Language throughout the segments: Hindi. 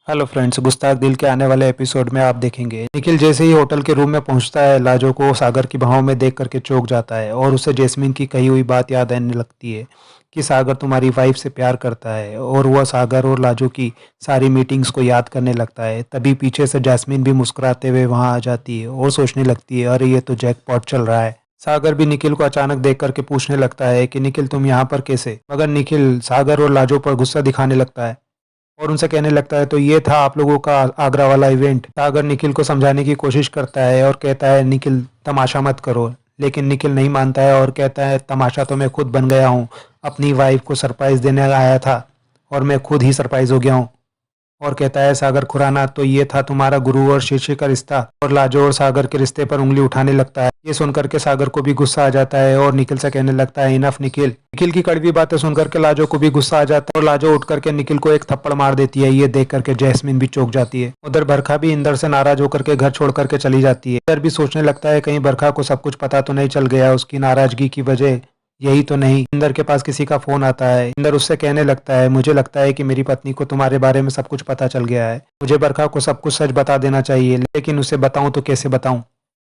हेलो फ्रेंड्स, गुस्ताख दिल के आने वाले एपिसोड में आप देखेंगे निखिल जैसे ही होटल के रूम में पहुंचता है, लाजो को सागर की बाहों में देख करके चौंक जाता है और उसे जैस्मीन की कही हुई बात याद आने लगती है कि सागर तुम्हारी वाइफ से प्यार करता है। और वह सागर और लाजो की सारी मीटिंग्स को याद करने लगता है। तभी पीछे से जैस्मीन भी मुस्कुराते हुए वहां आ जाती है और सोचने लगती है, अरे ये तो जैकपॉट चल रहा है। सागर भी निखिल को अचानक देख करके पूछने लगता है कि निखिल तुम यहाँ पर कैसे, मगर निखिल सागर और लाजो पर गुस्सा दिखाने लगता है और उनसे कहने लगता है, तो ये था आप लोगों का आगरा वाला इवेंट। सागर निखिल को समझाने की कोशिश करता है और कहता है, निखिल तमाशा मत करो। लेकिन निखिल नहीं मानता है और कहता है, तमाशा तो मैं खुद बन गया हूँ। अपनी वाइफ को सरप्राइज देने आया था और मैं खुद ही सरप्राइज हो गया हूँ। और कहता है सागर खुराना, तो ये था तुम्हारा गुरु और शिष्य का रिश्ता। और लाजो और सागर के रिश्ते पर उंगली उठाने लगता है। ये सुनकर के सागर को भी गुस्सा आ जाता है और निखिल से कहने लगता है, इनफ निखिल। निखिल की कड़वी बातें सुनकर के लाजो को भी गुस्सा आ जाता है और लाजो उठ करके निखिल को एक थप्पड़ मार देती है। ये देख करके जैस्मिन भी चौंक जाती है। उधर बरखा भी इंदर से नाराज होकर के घर छोड़ करके चली जाती है। इंदर भी सोचने लगता है, कहीं बरखा को सब कुछ पता तो नहीं चल गया, उसकी नाराजगी की वजह यही तो नहीं। इंदर के पास किसी का फोन आता है। इंदर उससे कहने लगता है, मुझे लगता है कि मेरी पत्नी को तुम्हारे बारे में सब कुछ पता चल गया है। मुझे बरखा को सब कुछ सच बता देना चाहिए, लेकिन उसे बताऊं तो कैसे बताऊं।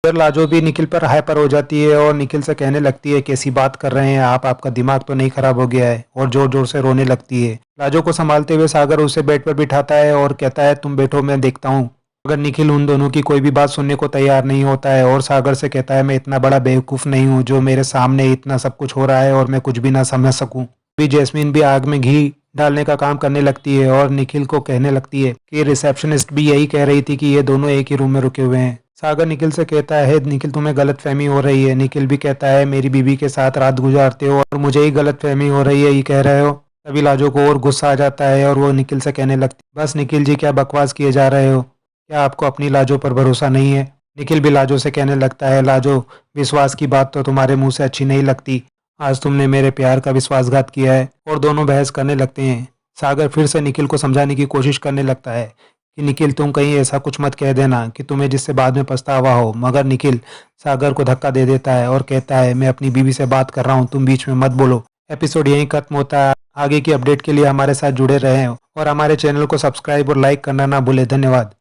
इधर लाजो भी निखिल पर हाइपर हो जाती है और निखिल से कहने लगती है, कैसी बात कर रहे हैं आप, आपका दिमाग तो नहीं खराब हो गया है। और जोर जोर से रोने लगती है। लाजो को संभालते हुए सागर उसे बेड पर बिठाता है और कहता है, तुम बैठो मैं देखता हूँ। मगर निखिल उन दोनों की कोई भी बात सुनने को तैयार नहीं होता है और सागर से कहता है, मैं इतना बड़ा बेवकूफ़ नहीं हूँ जो मेरे सामने इतना सब कुछ हो रहा है और मैं कुछ भी ना समझ सकूं। भी जैस्मीन भी आग में घी डालने का काम करने लगती है और निखिल को कहने लगती है कि रिसेप्शनिस्ट भी यही कह रही थी कि ये दोनों एक ही रूम में रुके हुए हैं। सागर निखिल से कहता है, निखिल तुम्हें गलतफहमी हो रही है। निखिल भी कहता है, मेरी बीवी के साथ रात गुजारते हो और मुझे ही गलतफहमी हो रही है, ये कह रहे हो। तभी लाजो को और गुस्सा आ जाता है और वो निखिल से कहने लगती, बस निखिल जी क्या बकवास किए जा रहे हो, क्या आपको अपनी लाजो पर भरोसा नहीं है। निखिल भी लाजो से कहने लगता है, लाजो विश्वास की बात तो तुम्हारे मुंह से अच्छी नहीं लगती। आज तुमने मेरे प्यार का विश्वासघात किया है। और दोनों बहस करने लगते हैं। सागर फिर से निखिल को समझाने की कोशिश करने लगता है कि निखिल तुम कहीं ऐसा कुछ मत कह देना कि तुम्हें जिससे बाद में पछतावा हो। मगर निखिल सागर को धक्का दे देता है और कहता है, मैं अपनी बीवी से बात कर रहा हूँ, तुम बीच में मत बोलो। एपिसोड यहीं खत्म होता है। आगे की अपडेट के लिए हमारे साथ जुड़े रहें और हमारे चैनल को सब्सक्राइब और लाइक करना ना भूलें। धन्यवाद।